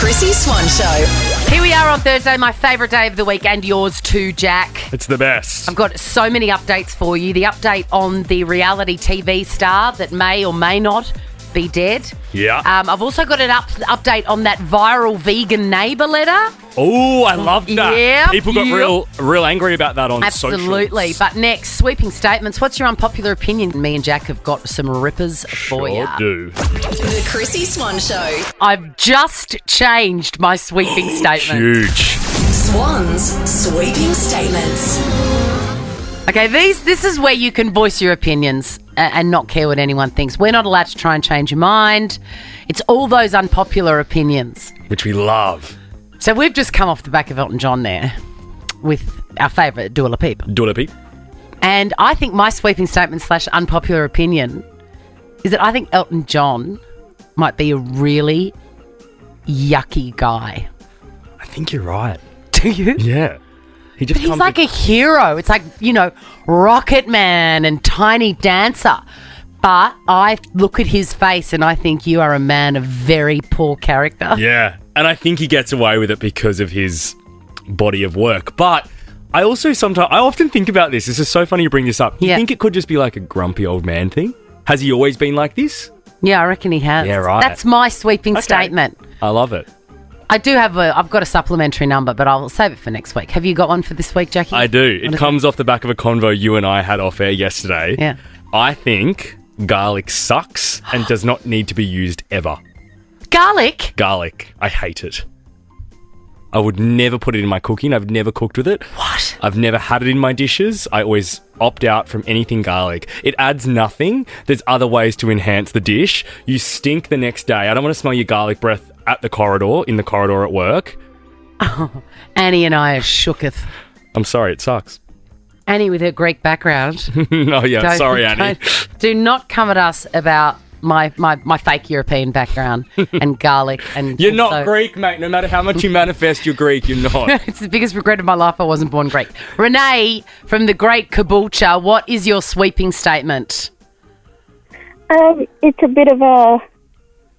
Chrissy Swan Show. Here we are on Thursday, my favourite day of the week, and yours too, Jack. It's the best. I've got so many updates for you. The update on the reality TV star that may or may not be dead. Yeah. I've also got an update on that viral vegan neighbour letter. Oh, I love that. Yeah. People got real angry about that on Absolutely. socials. But next, sweeping statements. What's your unpopular opinion? Me and Jack have got some rippers for you. Sure do. The Chrissy Swan Show. I've just changed my sweeping statement. Huge. Swan's sweeping statements. Okay, this is where you can voice your opinions and not care what anyone thinks. We're not allowed to try and change your mind. It's all those unpopular opinions. Which we love. So we've just come off the back of Elton John there with our favourite Dua Lipa. Dua Lipa. And I think my sweeping statement / unpopular opinion is that I think Elton John might be a really yucky guy. I think you're right. Do you? Yeah. But he's like a hero. It's like, Rocket Man and Tiny Dancer. But I look at his face and I think you are a man of very poor character. Yeah. And I think he gets away with it because of his body of work. But I also I often think about this. This is so funny you bring this up. You think it could just be like a grumpy old man thing? Has he always been like this? Yeah, I reckon he has. Yeah, right. That's my sweeping statement. I love it. I've got a supplementary number, but I'll save it for next week. Have you got one for this week, Jackie? I do. It comes off the back of a convo you and I had off air yesterday. Yeah. I think garlic sucks and does not need to be used ever. Garlic? Garlic. I hate it. I would never put it in my cooking. I've never cooked with it. What? I've never had it in my dishes. I always opt out from anything garlic. It adds nothing. There's other ways to enhance the dish. You stink the next day. I don't want to smell your garlic breath in the corridor at work. Oh, Annie and I are shooketh. I'm sorry, it sucks. Annie with her Greek background. Sorry, Annie. Do not come at us about my fake European background and garlic. You're not Greek, mate. No matter how much you manifest you're Greek, you're not. It's the biggest regret of my life I wasn't born Greek. Renee from the Great Caboolture, what is your sweeping statement? It's a bit of a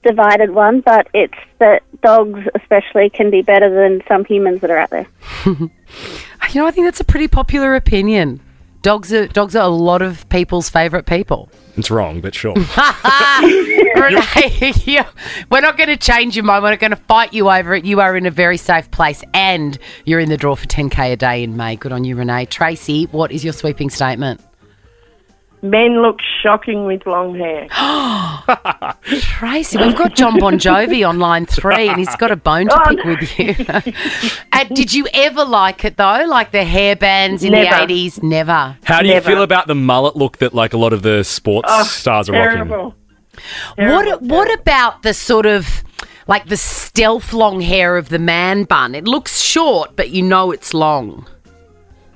divided one, but it's that dogs especially can be better than some humans that are out there. I think that's a pretty popular opinion. Dogs are a lot of people's favourite people. It's wrong, but sure. Renee, we're not going to change your mind. We're not going to fight you over it. You are in a very safe place and you're in the draw for 10K a day in May. Good on you, Renee. Tracy, what is your sweeping statement? Men look shocking with long hair. Tracy, we've got John Bon Jovi on line 3 and he's got a bone to pick with you. Did you ever like it though? Like the hair bands in the 80s? Never. How do you feel about the mullet look that like a lot of the sports stars are rocking? What about the sort of like the stealth long hair of the man bun? It looks short, but you know it's long.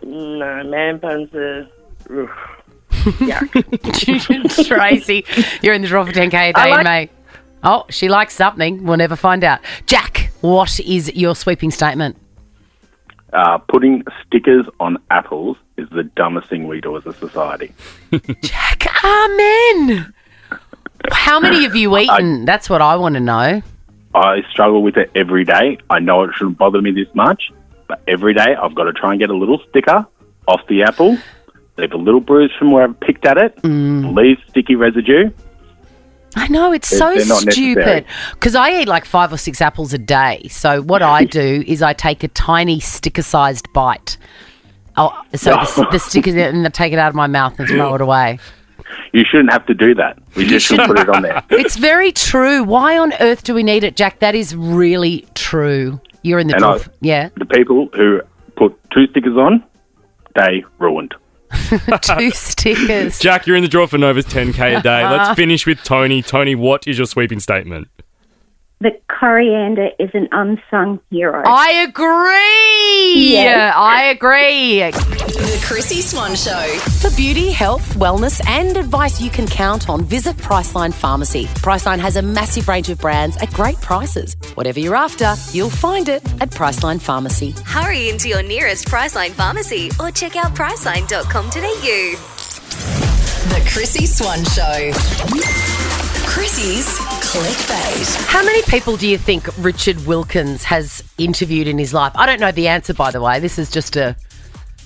No, man buns are... Tracy, you're in the draw for 10K a day in May. Oh, she likes something. We'll never find out. Jack, what is your sweeping statement? Putting stickers on apples is the dumbest thing we do as a society. Jack, amen. How many have you eaten? That's what I want to know. I struggle with it every day. I know it shouldn't bother me this much, but every day I've got to try and get a little sticker off the apple, leave a little bruise from where I've picked at it, leave sticky residue. I know, it's so stupid because I eat like 5 or 6 apples a day. So what I do is I take a tiny sticker-sized bite. The stickers, and I take it out of my mouth and throw it away. You shouldn't have to do that. We just should put it on there. It's very true. Why on earth do we need it, Jack? That is really true. You're in the draw. Yeah. The people who put 2 stickers on, they ruined. 2 stickers. Jack, you're in the draw for Nova's 10K a day. Let's finish with Tony. Tony, what is your sweeping statement? That coriander is an unsung hero. I agree. Yes. I agree. The Chrissy Swan Show. For beauty, health, wellness and advice you can count on, visit Priceline Pharmacy. Priceline has a massive range of brands at great prices. Whatever you're after, you'll find it at Priceline Pharmacy. Hurry into your nearest Priceline Pharmacy or check out priceline.com.au. The Chrissy Swan Show. Chrissy's clickbait. How many people do you think Richard Wilkins has interviewed in his life? I don't know the answer, by the way. This is just a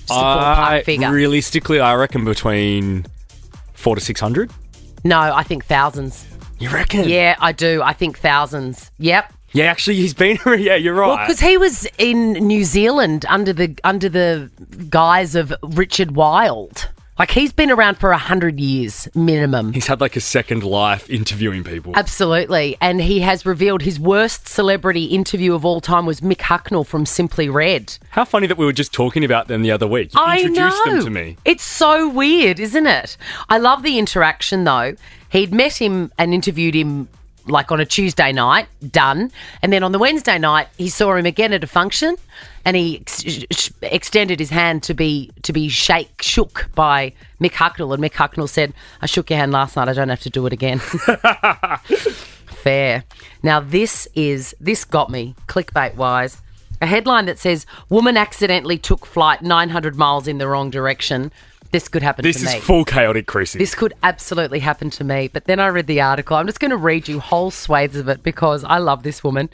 ballpark figure. Realistically, I reckon between 400 to 600. No, I think thousands. You reckon? Yeah, I do. I think thousands. Yep. Yeah, actually, he's been. Yeah, you're right. Well, because he was in New Zealand under the guise of Richard Wilde. Like, he's been around for 100 years minimum. He's had like a second life interviewing people. Absolutely. And he has revealed his worst celebrity interview of all time was Mick Hucknall from Simply Red. How funny that we were just talking about them the other week. You introduced them to me. It's so weird, isn't it? I love the interaction, though. He'd met him and interviewed him like on a Tuesday night, done. And then on the Wednesday night, he saw him again at a function and he extended his hand to be shook by Mick Hucknall. And Mick Hucknall said, I shook your hand last night. I don't have to do it again. Fair. Now, this got me, clickbait-wise. A headline that says, woman accidentally took flight 900 miles in the wrong direction. This could happen to me. This is full chaotic, Chrissy. This could absolutely happen to me. But then I read the article. I'm just going to read you whole swathes of it because I love this woman.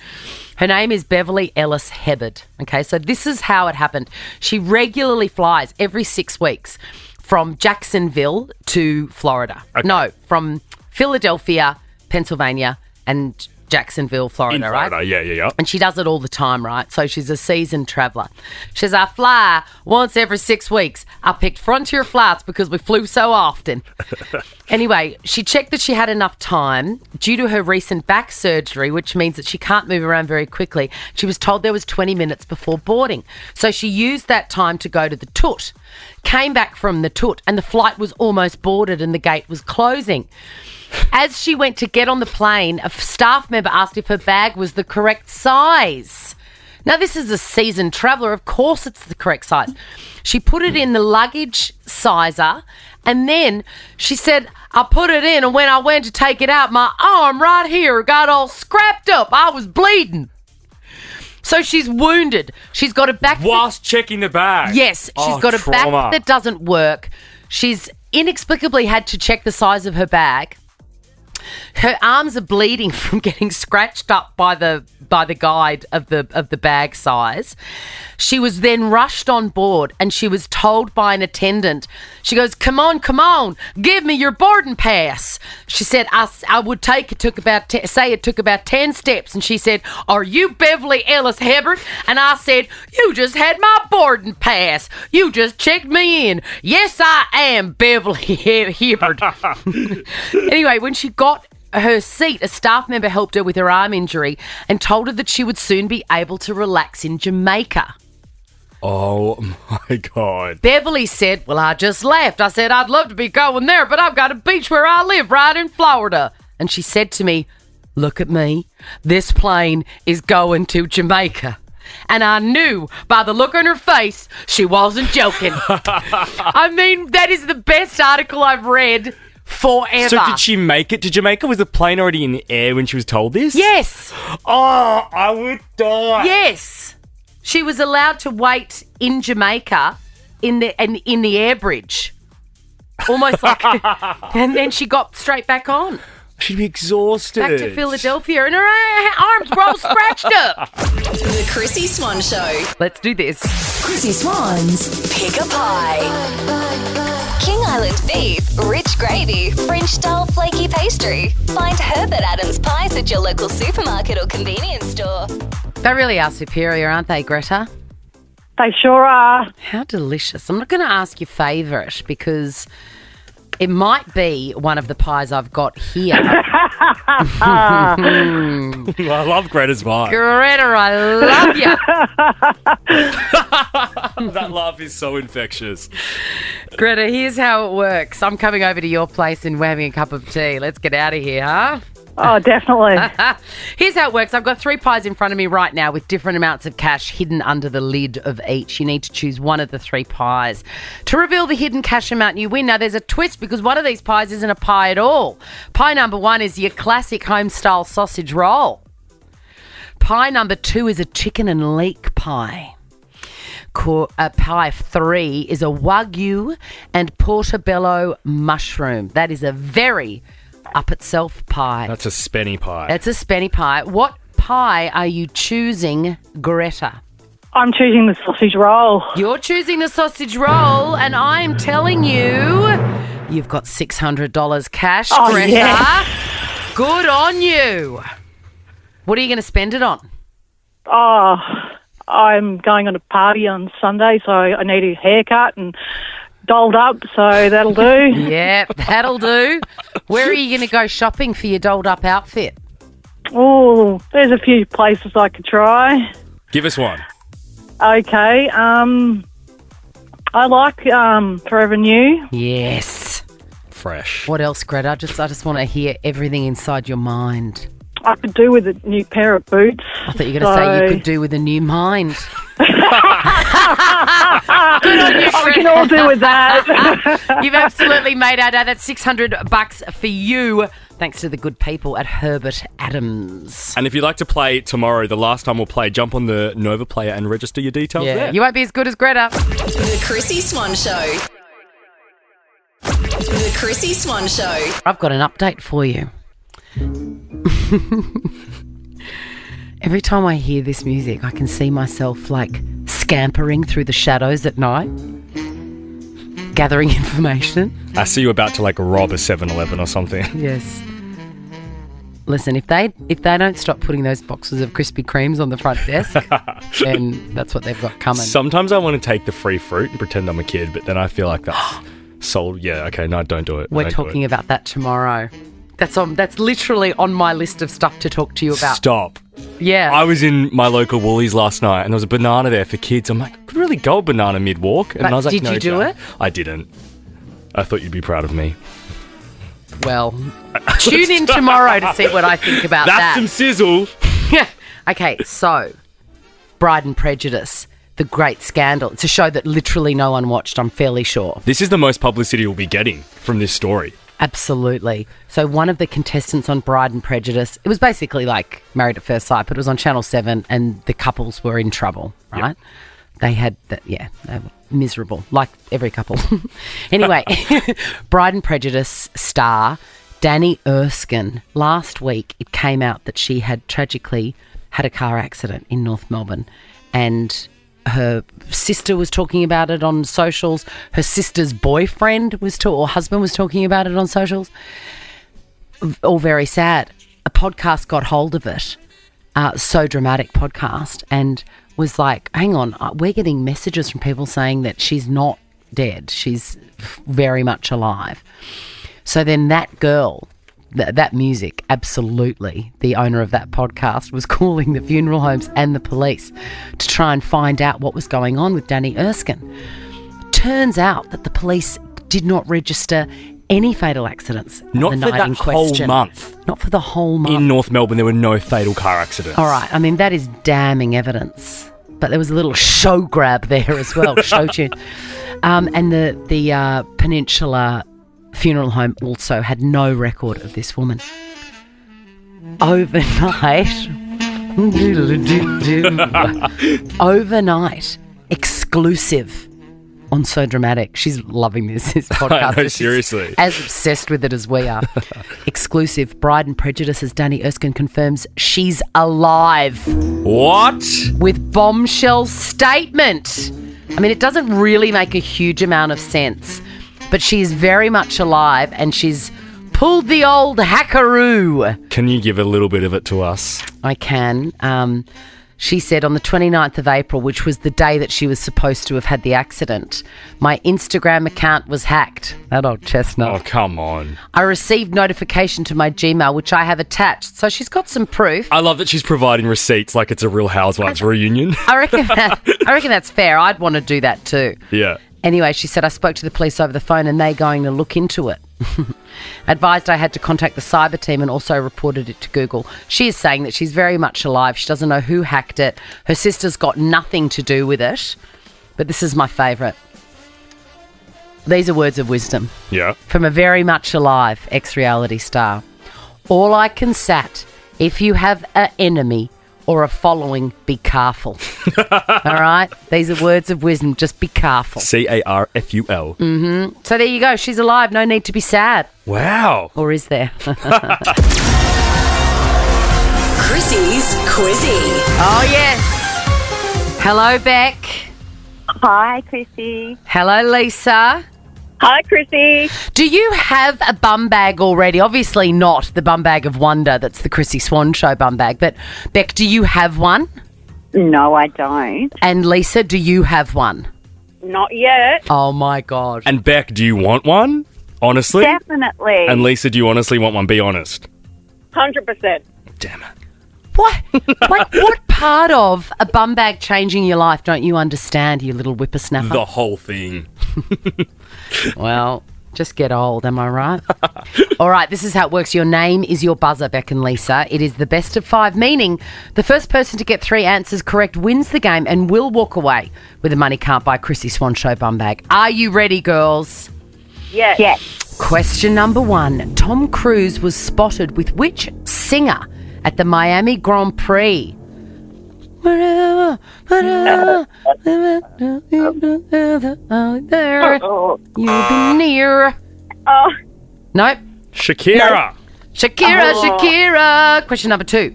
Her name is Beverly Ellis Hebbard. Okay, so this is how it happened. She regularly flies every 6 weeks from Jacksonville to Florida. Okay. No, from Philadelphia, Pennsylvania, and Jacksonville, Florida, In Florida, right? yeah. And she does it all the time, right? So she's a seasoned traveller. She says, I fly once every 6 weeks. I picked Frontier flights because we flew so often. Anyway, she checked that she had enough time due to her recent back surgery, which means that she can't move around very quickly. She was told there was 20 minutes before boarding. So she used that time to go to the toot, came back from the toot, and the flight was almost boarded and the gate was closing. As she went to get on the plane, a staff member asked if her bag was the correct size. Now, this is a seasoned traveller. Of course it's the correct size. She put it in the luggage sizer, and then she said, I put it in, and when I went to take it out, my arm right here got all scrapped up. I was bleeding. So she's wounded. She's got a back... Whilst checking the bag? Yes, she's got a back that doesn't work. She's inexplicably had to check the size of her bag. Her arms are bleeding from getting scratched up by the guide of the bag size. She was then rushed on board and she was told by an attendant, she goes, come on, give me your boarding pass. She said, I would take, it took about 10 steps. And she said, are you Beverly Ellis Hebbard? And I said, you just had my boarding pass. You just checked me in. Yes, I am Beverly Hebbard. Anyway, when she got her seat, a staff member helped her with her arm injury and told her that she would soon be able to relax in Jamaica. Oh, my God. Beverly said, well, I just left. I said, I'd love to be going there, but I've got a beach where I live right in Florida. And she said to me, look at me. This plane is going to Jamaica. And I knew by the look on her face she wasn't joking. I mean, that is the best article I've read forever. So did she make it to Jamaica? Was the plane already in the air when she was told this? Yes. Oh, I would die. Yes. She was allowed to wait in Jamaica in the air bridge. Almost like... and then she got straight back on. She'd be exhausted. Back to Philadelphia and her arms were all scratched up. The Chrissy Swan Show. Let's do this. Chrissy Swan's Pick a Pie. King Island beef, rich gravy, French-style flaky pastry. Find Herbert Adams pies at your local supermarket or convenience store. They really are superior, aren't they, Greta? They sure are. How delicious. I'm not going to ask your favourite because it might be one of the pies I've got here. I love Greta's vibe. Greta, I love you. That laugh is so infectious. Greta, here's how it works. I'm coming over to your place and we're having a cup of tea. Let's get out of here, huh? Oh, definitely. Here's how it works. I've got 3 pies in front of me right now with different amounts of cash hidden under the lid of each. You need to choose one of the 3 pies. To reveal the hidden cash amount, you win. Now, there's a twist because one of these pies isn't a pie at all. Pie number 1 is your classic home-style sausage roll. Pie number 2 is a chicken and leek pie. Pie 3 is a Wagyu and portobello mushroom. That is a very up itself pie. That's a spenny pie. It's a spenny pie. What pie are you choosing, Greta? I'm choosing the sausage roll. You're choosing the sausage roll, and I'm telling you, you've got $600 cash, Greta. Yeah. Good on you. What are you going to spend it on? Oh, I'm going on a party on Sunday, so I need a haircut and dolled up, so that'll do. Yeah, that'll do. Where are you going to go shopping for your dolled up outfit? Oh, there's a few places I could try. Give us one. Okay, I like Forever New. Yes. Fresh. What else, Greta? I just want to hear everything inside your mind. I could do with a new pair of boots. I thought you were going to say you could do with a new mind. Good on you, We can all do with that. You've absolutely made our day. That's $600 for you, thanks to the good people at Herbert Adams. And if you'd like to play tomorrow, the last time we'll play, jump on the Nova Player and register your details there. You won't be as good as Greta. The Chrissy Swan Show. The Chrissy Swan Show. I've got an update for you. Every time I hear this music, I can see myself like scampering through the shadows at night, gathering information. I see you about to like rob a 7-Eleven or something. Yes. Listen, if they don't stop putting those boxes of Krispy Kremes on the front desk, then that's what they've got coming. Sometimes I want to take the free fruit and pretend I'm a kid, but then I feel like that's sold. Yeah, okay, no, don't do it. We're talking about that tomorrow. That's literally on my list of stuff to talk to you about. Stop. Yeah. I was in my local Woolies last night and there was a banana there for kids. I'm like, I could really go a banana mid-walk. And But I was like, did no, you do Jay. it? I didn't. I thought you'd be proud of me. Well, tune in tomorrow to see what I think about That's that. some sizzle. Okay, so Bride and Prejudice, the great scandal. It's a show that literally no one watched, I'm fairly sure. This is the most publicity we'll be getting from this story. Absolutely. So one of the contestants on Bride and Prejudice, it was basically like Married at First Sight, but it was on Channel 7 and the couples were in trouble, right? Yep. They had that, they were miserable, like every couple. Anyway, Bride and Prejudice star Danny Erskine, last week it came out that she had tragically had a car accident in North Melbourne, and her sister was talking about it on socials. Her sister's boyfriend or husband was talking about it on socials. All very sad. A podcast got hold of it, So Dramatic podcast, and was like, hang on, we're getting messages from people saying that she's not dead. She's very much alive. So then that girl, that music, absolutely, the owner of that podcast was calling the funeral homes and the police to try and find out what was going on with Danny Erskine. Turns out that the police did not register any fatal accidents Not on the for night that in question. whole month. Not for the whole month. In North Melbourne, there were no fatal car accidents. All right, I mean, that is damning evidence. But there was a little show grab there as well, show tune. And the Peninsula Funeral Home also had no record of this woman. Overnight, exclusive on So Dramatic. She's loving this podcast. I know, seriously. She's as obsessed with it as we are. Exclusive. Bride and Prejudice as Danny Erskine confirms she's alive. What? With bombshell statement. I mean, it doesn't really make a huge amount of sense, but she's very much alive and she's pulled the old hackaroo. Can you give a little bit of it to us? I can. She said on the 29th of April, which was the day that she was supposed to have had the accident, my Instagram account was hacked. That old chestnut. Oh, come on. I received notification to my Gmail, which I have attached. So she's got some proof. I love that she's providing receipts like it's a Real Housewives reunion. I reckon that's fair. I'd want to do that too. Yeah. Anyway, she said, I spoke to the police over the phone and they're going to look into it. Advised I had to contact the cyber team and also reported it to Google. She is saying that she's very much alive. She doesn't know who hacked it. Her sister's got nothing to do with it. But this is my favourite. These are words of wisdom. Yeah. From a very much alive ex-reality star. All I can sat, if you have an enemy or a following, be careful. All right? These are words of wisdom. Just be careful. Carful. So there you go. She's alive. No need to be sad. Wow. Or is there? Chrissy's Quizzy. Oh, yes. Hello, Beck. Hi, Chrissy. Hello, Lisa. Hi, Chrissy. Do you have a bum bag already? Obviously not the bum bag of wonder. That's the Chrissy Swan Show bum bag. But, Beck, do you have one? No, I don't. And, Lisa, do you have one? Not yet. Oh, my God. And Beck, do you want one? Honestly? Definitely. And Lisa, do you honestly want one? Be honest. 100%. Damn it. What? What part of a bum bag changing your life don't you understand, you little whippersnapper? The whole thing. Well, just get old, am I right? All right, this is how it works. Your name is your buzzer, Beck and Lisa. It is the best of 5, meaning the first person to get 3 answers correct wins the game and will walk away with a Money Can't Buy Chrissy Swan Show bum bag. Are you ready, girls? Yes. Yes. Question number 1. Tom Cruise was spotted with which singer at the Miami Grand Prix? Wherever, there, you'll be near. Oh, Nope. Shakira. Shakira. Question number 2.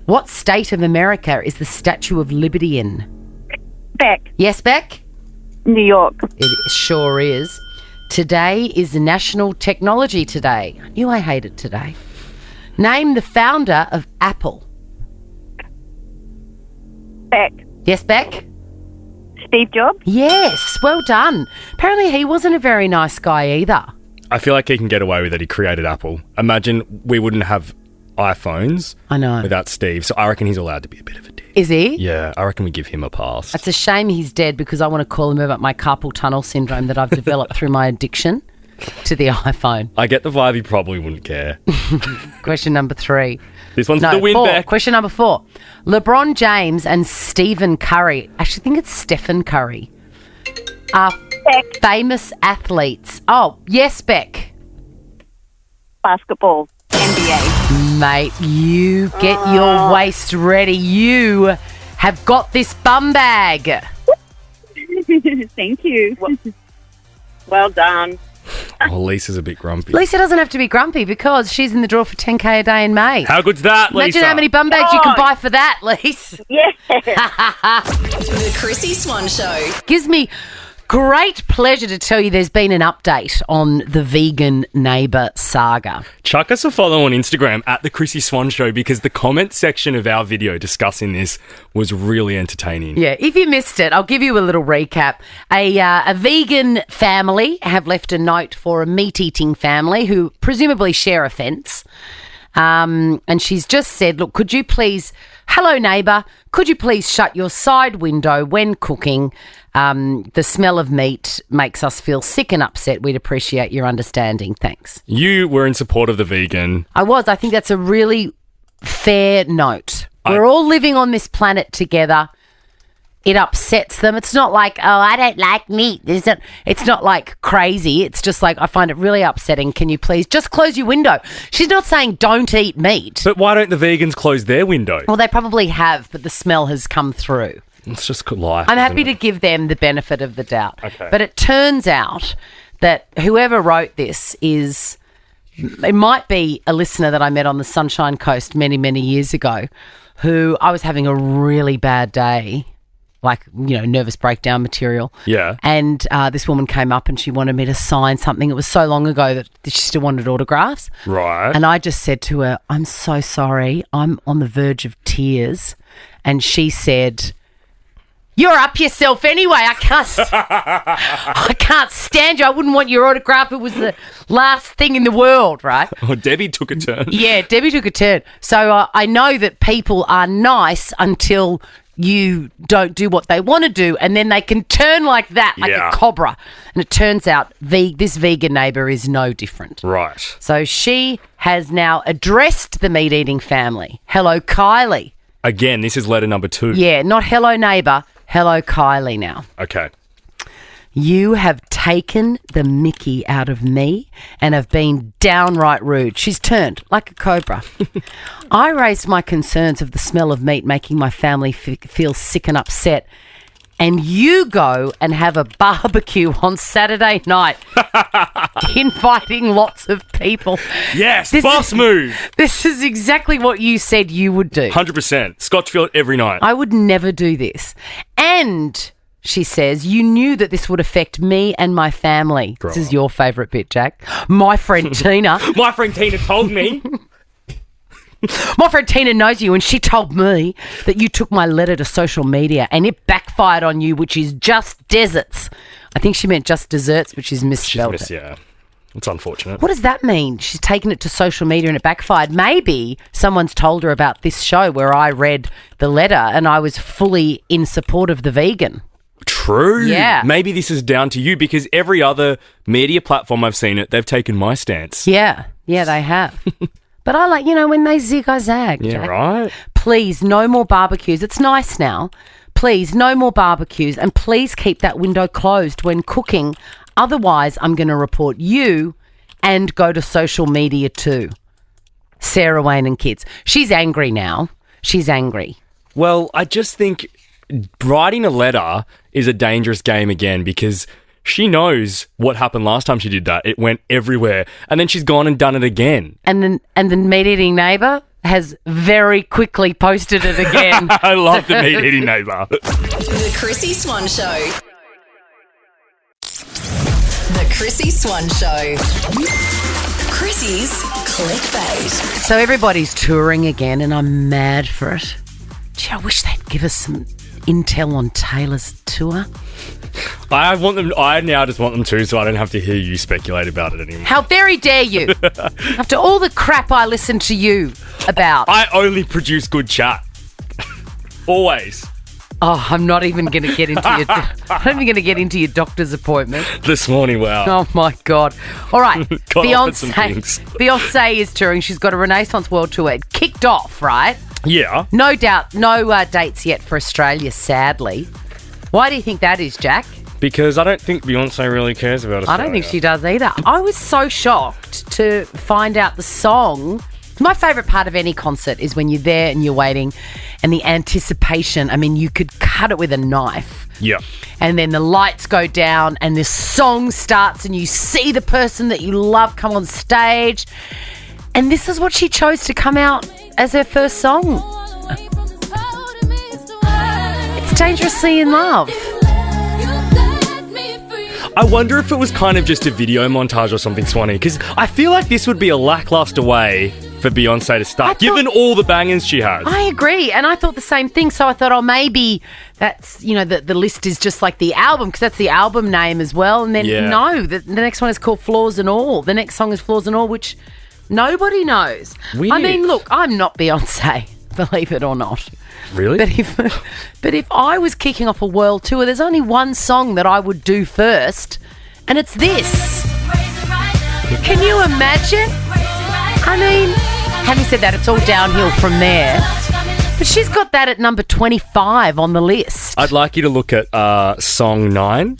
What state of America is the Statue of Liberty in? Beck. Yes, Beck? New York. It sure is. Today is National Technology Today. I knew I hated today. Name the founder of Apple. Beck. Yes, Beck? Steve Jobs. Yes, well done. Apparently he wasn't a very nice guy either. I feel like he can get away with it. He created Apple. Imagine we wouldn't have iPhones I know. without Steve. So I reckon he's allowed to be a bit of a dick. Is he? Yeah, I reckon we give him a pass. It's a shame he's dead because I want to call him about my carpal tunnel syndrome that I've developed through my addiction to the iPhone. I get the vibe he probably wouldn't care. Question number 3. This one's the win 4. back. Question number 4. LeBron James and Stephen Curry, actually I think it's Stephen Curry, are famous athletes. Oh, yes, Beck. Basketball. NBA. Mate, you get your waist ready. You have got this bum bag. Thank you. well done. Oh, Lisa's a bit grumpy. Lisa doesn't have to be grumpy because she's in the draw for 10K a day in May. How good's that, Lisa? Imagine how many bum bags you can buy for that, Lisa. Yeah. The Chrissy Swan Show. Gives me great pleasure to tell you there's been an update on the vegan neighbour saga. Chuck us a follow on Instagram at The Chrissy Swan Show because the comment section of our video discussing this was really entertaining. Yeah, if you missed it, I'll give you a little recap. A vegan family have left a note for a meat-eating family who presumably share a fence. And she's just said, look, could you please, hello neighbour, could you please shut your side window when cooking? The smell of meat makes us feel sick and upset. We'd appreciate your understanding. Thanks. You were in support of the vegan. I was. I think that's a really fair note. We're all living on this planet together. It upsets them. It's not like, oh, I don't like meat. It's not like crazy. It's just like, I find it really upsetting. Can you please just close your window? She's not saying don't eat meat. But why don't the vegans close their window? Well, they probably have, but the smell has come through. It's just life. I'm happy to give them the benefit of the doubt. Okay. But it turns out that whoever wrote this it might be a listener that I met on the Sunshine Coast many, many years ago who I was having a really bad day, like, nervous breakdown material. Yeah. And this woman came up and she wanted me to sign something. It was so long ago that she still wanted autographs. Right. And I just said to her, I'm so sorry. I'm on the verge of tears. And she said, you're up yourself anyway. I can't stand you. I wouldn't want your autograph. It was the last thing in the world, right? Oh, Debbie took a turn. Yeah, Debbie took a turn. So I know that people are nice until you don't do what they want to do, and then they can turn like that, like a cobra. And it turns out this vegan neighbour is no different. Right. So she has now addressed the meat-eating family. Hello, Kylie. Again, this is letter number 2. Yeah, not hello, neighbour. Hello, Kylie now. Okay. You have taken the mickey out of me and have been downright rude. She's turned like a cobra. I raised my concerns of the smell of meat making my family feel sick and upset. And you go and have a barbecue on Saturday night, inviting lots of people. Yes, boss move. This is exactly what you said you would do. 100%. Scotchfield every night. I would never do this. And she says, you knew that this would affect me and my family. This is your favourite bit, Jack. My friend Tina. My friend Tina told me. My friend Tina knows you, and she told me that you took my letter to social media and it backfired on you, which is just deserts. I think she meant just desserts, which is misspelled. Yeah. It's unfortunate. What does that mean? She's taken it to social media and it backfired. Maybe someone's told her about this show where I read the letter and I was fully in support of the vegan. True. Yeah. Maybe this is down to you because every other media platform I've seen it, they've taken my stance. Yeah, they have. But I like, when they zig, I zag. Yeah, Jack. right. Please, no more barbecues. It's nice now. Please, no more barbecues. And please keep that window closed when cooking. Otherwise, I'm going to report you and go to social media too. Sarah Wayne and kids. She's angry now. She's angry. Well, I just think writing a letter is a dangerous game again because she knows what happened last time she did that. It went everywhere. And then she's gone and done it again. And the meat-eating neighbour has very quickly posted it again. I love the meat-eating neighbour. The Chrissy Swan Show. The Chrissy Swan Show. Chrissy's clickbait. So everybody's touring again and I'm mad for it. Gee, I wish they'd give us some intel on Taylor's tour. I now just want them to, so I don't have to hear you speculate about it anymore. How very dare you? After all the crap I listened to you about. I only produce good chat. Always. Oh, I'm not even going to get into your doctor's appointment This morning, wow. Oh my God! All right, Got offered some things. Beyonce is touring. She's got a Renaissance World Tour. It kicked off, right? Yeah. No doubt, no dates yet for Australia. Sadly, why do you think that is, Jack? Because I don't think Beyonce really cares about Australia. I don't think she does either. I was so shocked to find out the song. My favourite part of any concert is when you're there and you're waiting and the anticipation. I mean, you could cut it with a knife. Yeah. And then the lights go down and this song starts and you see the person that you love come on stage. And this is what she chose to come out as her first song. It's Dangerously in Love. I wonder if it was kind of just a video montage or something, Swanee, because I feel like this would be a lackluster way for Beyonce to start, given all the bangers she has. I agree, and I thought the same thing, so I thought, maybe that's, the list is just like the album, because that's the album name as well, and then, no, the next one is called Flaws and All. The next song is Flaws and All, which nobody knows. Weird. I mean, look, I'm not Beyonce, believe it or not. Really? But if I was kicking off a world tour, there's only one song that I would do first, and it's this. Can you imagine? I mean, having said that, it's all downhill from there. But she's got that at number 25 on the list. I'd like you to look at song 9.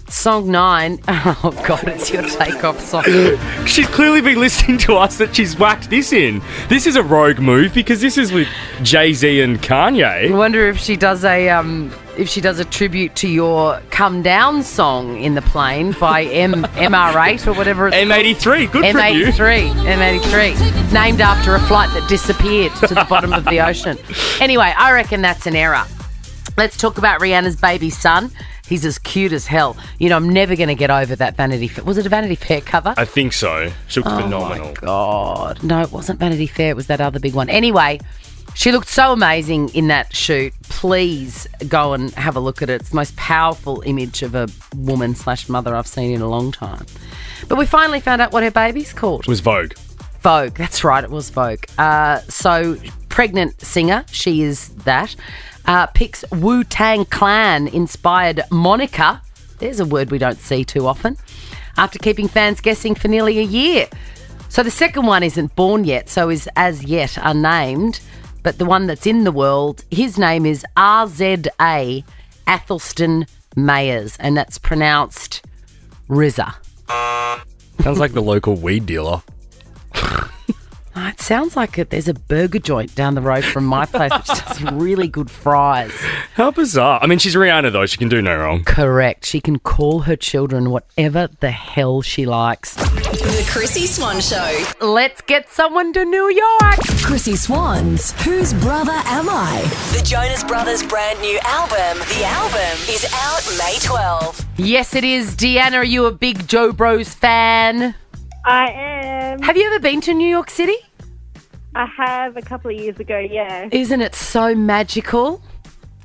Song 9. Oh, God, it's your takeoff song. She's clearly been listening to us that she's whacked this in. This is a rogue move because this is with Jay-Z and Kanye. I wonder if she does a tribute to your Come Down song in the plane by MR8 or whatever it's M83, good for you. M83. Named after a flight that disappeared to the bottom of the ocean. Anyway, I reckon that's an error. Let's talk about Rihanna's baby son. He's as cute as hell. I'm never going to get over that Vanity Fair. Was it a Vanity Fair cover? I think so. She looked phenomenal. Oh, my God. No, it wasn't Vanity Fair. It was that other big one. Anyway, she looked so amazing in that shoot. Please go and have a look at it. It's the most powerful image of a woman/mother I've seen in a long time. But we finally found out what her baby's called. It was Vogue. Vogue. That's right. It was Vogue. So, pregnant singer. She is that. Picks Wu-Tang Clan-inspired moniker. There's a word we don't see too often. After keeping fans guessing for nearly a year. So the second one isn't born yet, so is as yet unnamed. But the one that's in the world, his name is RZA Athelston Mayers, and that's pronounced Rizza. Sounds like the local weed dealer. Oh, it sounds like there's a burger joint down the road from my place which does really good fries. How bizarre. I mean, she's Rihanna, though. She can do no wrong. Correct. She can call her children whatever the hell she likes. The Chrissy Swan Show. Let's get someone to New York. Chrissy Swan's Whose Brother Am I? The Jonas Brothers' brand new album. The album is out May 12. Yes, it is. Deanna, are you a big Joe Bros fan? I am. Have you ever been to New York City? I have a couple of years ago, yeah. Isn't it so magical?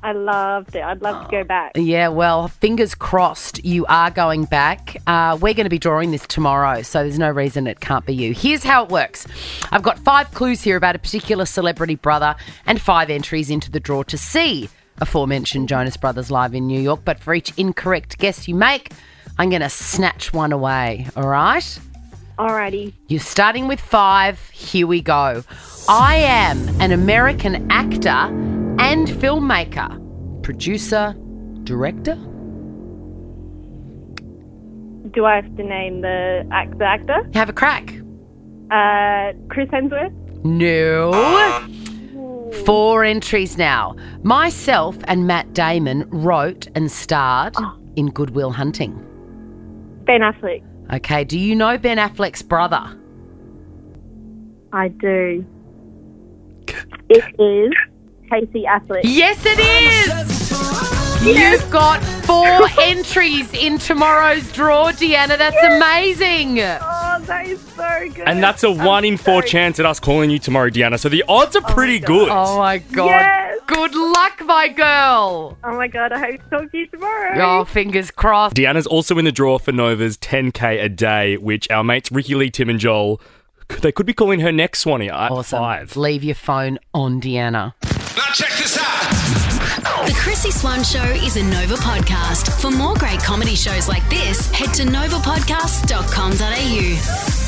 I loved it. I'd love to go back. Yeah, well, fingers crossed you are going back. We're going to be drawing this tomorrow, so there's no reason it can't be you. Here's how it works. I've got 5 clues here about a particular celebrity brother and 5 entries into the draw to see aforementioned Jonas Brothers live in New York. But for each incorrect guess you make, I'm going to snatch one away, all right? Alrighty. You're starting with 5. Here we go. I am an American actor and filmmaker, producer, director. Do I have to name the actor? Have a crack. Chris Hemsworth? No. 4 entries now. Myself and Matt Damon wrote and starred in Good Will Hunting. Ben Affleck. Okay, do you know Ben Affleck's brother? I do. It is Casey Affleck. Yes, it is! You've got 4 entries in tomorrow's draw, Deanna. That's amazing. Oh, that is so good. And that's a 1 in 4 chance at us calling you tomorrow, Deanna. So the odds are pretty good. Oh, my God. Yes. Good luck, my girl. Oh, my God. I hope to talk to you tomorrow. Oh, fingers crossed. Deanna's also in the draw for Nova's 10K a day, which our mates Ricky Lee, Tim and Joel, they could be calling her next Swanee at Awesome. 5. Leave your phone on, Deanna. Now check this out. The Chrissy Swan Show is a Nova podcast. For more great comedy shows like this, head to novapodcast.com.au.